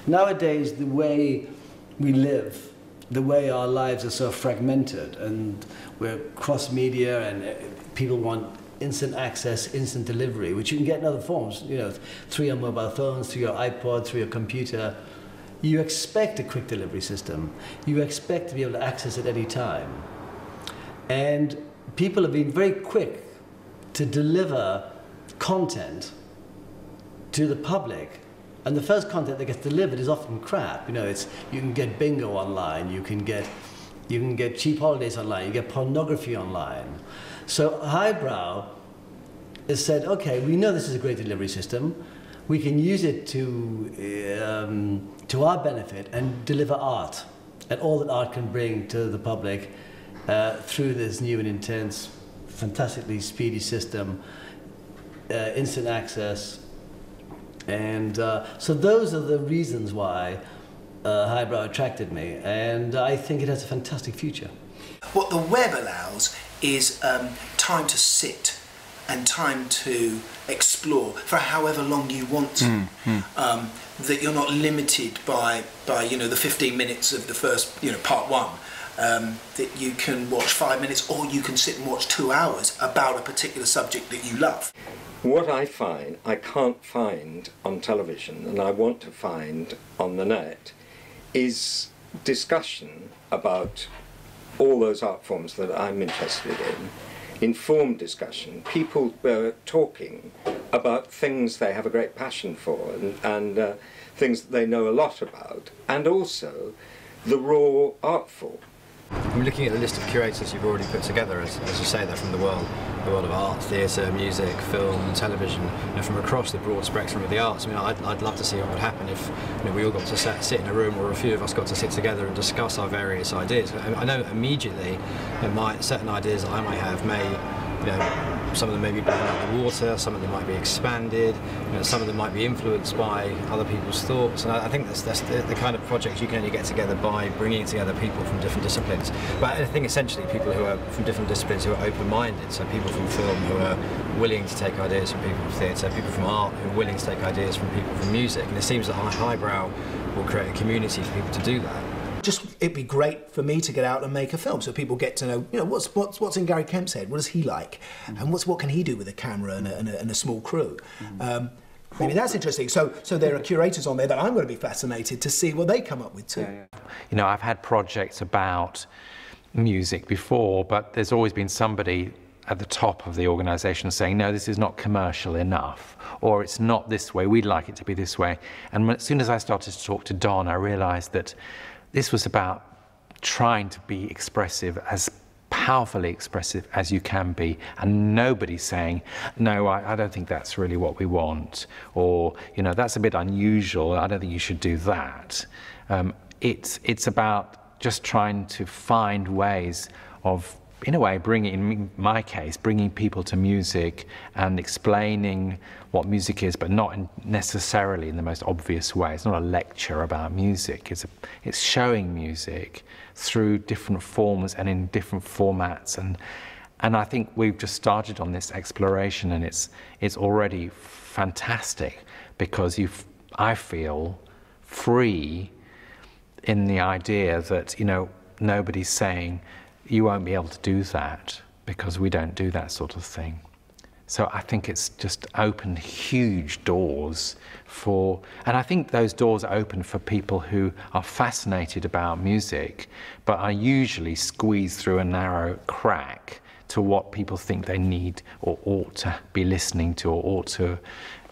Nowadays, the way we live, the way our lives are so fragmented, and we're cross-media, and people want instant access, instant delivery, which you can get in other forms, you know, through your mobile phones, through your iPod, through your computer. You expect a quick delivery system. You expect to be able to access it any time. And people have been very quick to deliver content to the public. And the first content that gets delivered is often crap. You know, you can get bingo online, you can get cheap holidays online, you get pornography online. So Hibrow has said, okay, we know this is a great delivery system. We can use it to our benefit and deliver art and all that art can bring to the public through this new and intense, fantastically speedy system, instant access. And so those are the reasons why Hibrow attracted me, and I think it has a fantastic future. What the web allows is time to sit and time to explore for however long you want to. That you're not limited by you know, the 15 minutes of the first, you know, part one. That you can watch 5 minutes, or you can sit and watch 2 hours about a particular subject that you love. What I find I can't find on television, and I want to find on the net, is discussion about all those art forms that I'm interested in. Informed discussion, people talking about things they have a great passion for, and things that they know a lot about, and also the raw art form. I'm looking at the list of curators you've already put together, as you say, they're from the world of art, theatre, music, film, television, you know, from across the broad spectrum of the arts. I mean, I'd love to see what would happen if, you know, we all got to sit in a room, or a few of us got to sit together and discuss our various ideas. I know immediately that certain ideas that I might have may, you know, some of them may be blown out of the water, some of them might be expanded, you know, some of them might be influenced by other people's thoughts, and I think that's the kind of project you can only get together by bringing together people from different disciplines. But I think essentially people who are from different disciplines who are open-minded, so people from film who are willing to take ideas from people from theatre, people from art who are willing to take ideas from people from music, and it seems that Hibrow will create a community for people to do that. It'd be great for me to get out and make a film, so people get to know, you know, what's in Gary Kemp's head, what does he like, and what can he do with a camera and a small crew. Maybe that's interesting. So there are curators on there that I'm going to be fascinated to see what they come up with too. You know, I've had projects about music before, but there's always been somebody at the top of the organisation saying, no, this is not commercial enough, or it's not this way, we'd like it to be this way. And as soon as I started to talk to Don, I realised that this was about trying to be expressive, as powerfully expressive as you can be, and nobody's saying, no, I don't think that's really what we want, or, you know, that's a bit unusual, I don't think you should do that. It's about just trying to find ways of, in a way, in my case, bringing people to music and explaining what music is, but not necessarily in the most obvious way. It's not a lecture about music. It's showing music through different forms and in different formats. And I think we've just started on this exploration, and it's already fantastic, because I feel free in the idea that, you know, nobody's saying, you won't be able to do that, because we don't do that sort of thing. So I think it's just opened huge doors for, and I think those doors are open for people who are fascinated about music, but are usually squeezed through a narrow crack to what people think they need or ought to be listening to or ought to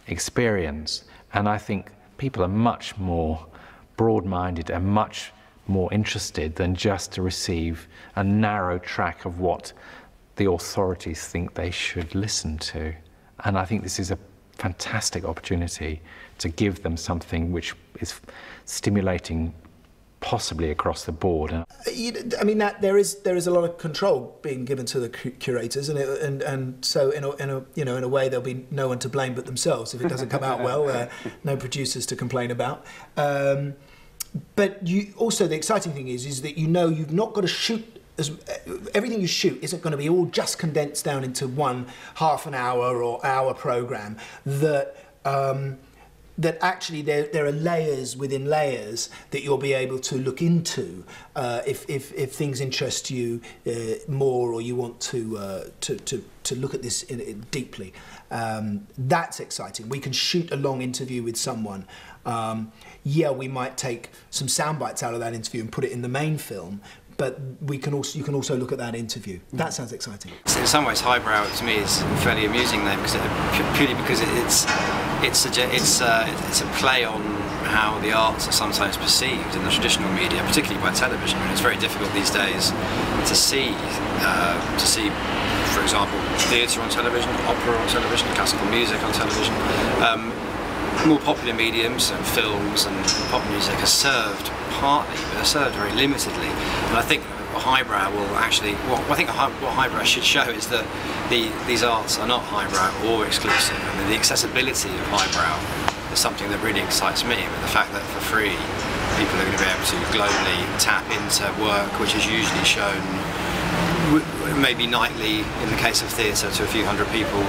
experience. And I think people are much more broad-minded and much more interested than just to receive a narrow track of what the authorities think they should listen to. And I think this is a fantastic opportunity to give them something which is stimulating possibly across the board. I mean, that there is a lot of control being given to the curators, and so in a way there'll be no one to blame but themselves if it doesn't come out well. No producers to complain about. But also the exciting thing is that, you know, you've not got to shoot. Everything you shoot isn't going to be all just condensed down into one half an hour or hour programme. That that actually there are layers within layers that you'll be able to look into if things interest you more, or you want to look at this deeply. That's exciting. We can shoot a long interview with someone. Yeah, we might take some sound bites out of that interview and put it in the main film, but you can also look at that interview. That sounds exciting. So in some ways, Hibrow to me is a fairly amusing name, purely because it's a play on how the arts are sometimes perceived in the traditional media, particularly by television. I mean, it's very difficult these days to see, for example, theatre on television, opera on television, classical music on television. More popular mediums and films and pop music are served partly, but are served very limitedly. And I think Hibrow will actually, what Hibrow should show is that these arts are not highbrow or exclusive. I mean, the accessibility of Hibrow is something that really excites me. I mean, the fact that for free people are going to be able to globally tap into work which is usually shown maybe nightly, in the case of theatre, to a few hundred people,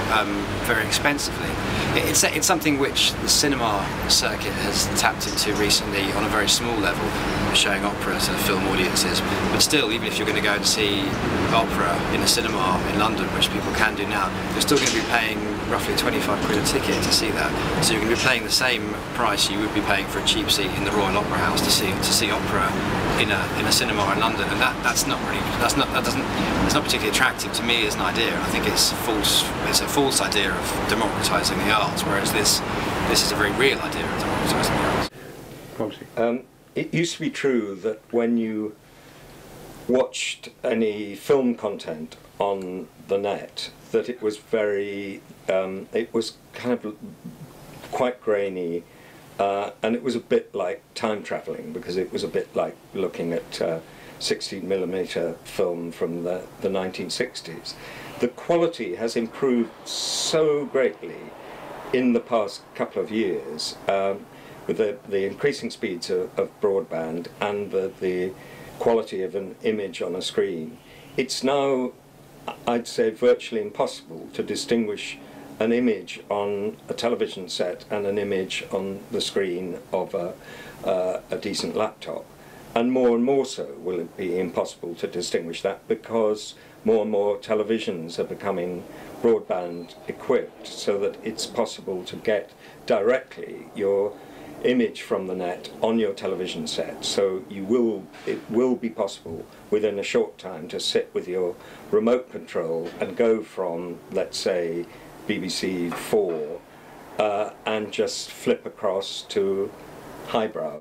very expensively. It's something which the cinema circuit has tapped into recently on a very small level, showing opera to film audiences. But still, even if you're going to go and see opera in a cinema in London, which people can do now, you're still going to be paying roughly 25 quid a ticket to see that. So you're going to be paying the same price you would be paying for a cheap seat in the Royal Opera House to see opera in a cinema in London, and that's not particularly attractive to me as an idea. I think it's a false idea of democratising the arts, whereas this is a very real idea of democratising the arts. It used to be true that when you watched any film content on the net, that it was it was kind of quite grainy, and it was a bit like time travelling, because it was a bit like looking at 16mm film from the 1960s. The quality has improved so greatly in the past couple of years, with the increasing speeds of broadband and the quality of an image on a screen. It's now, I'd say, virtually impossible to distinguish an image on a television set and an image on the screen of a decent laptop. And more so will it be impossible to distinguish that, because more and more televisions are becoming broadband equipped, so that it's possible to get directly your image from the net on your television set. So it will be possible within a short time to sit with your remote control and go from, let's say, BBC 4 and just flip across to Hibrow.